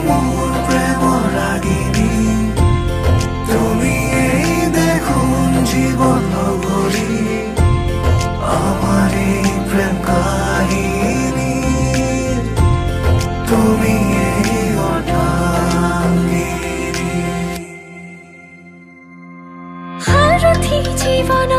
মোৰ প্ৰেমৰ ৰাগিনী তুমি এই দেখোন জীৱন নগৰী আমাৰ এই প্ৰেম কাহিনী তুমি এই অৰ্ধাংগিনী সাৰথি জীৱন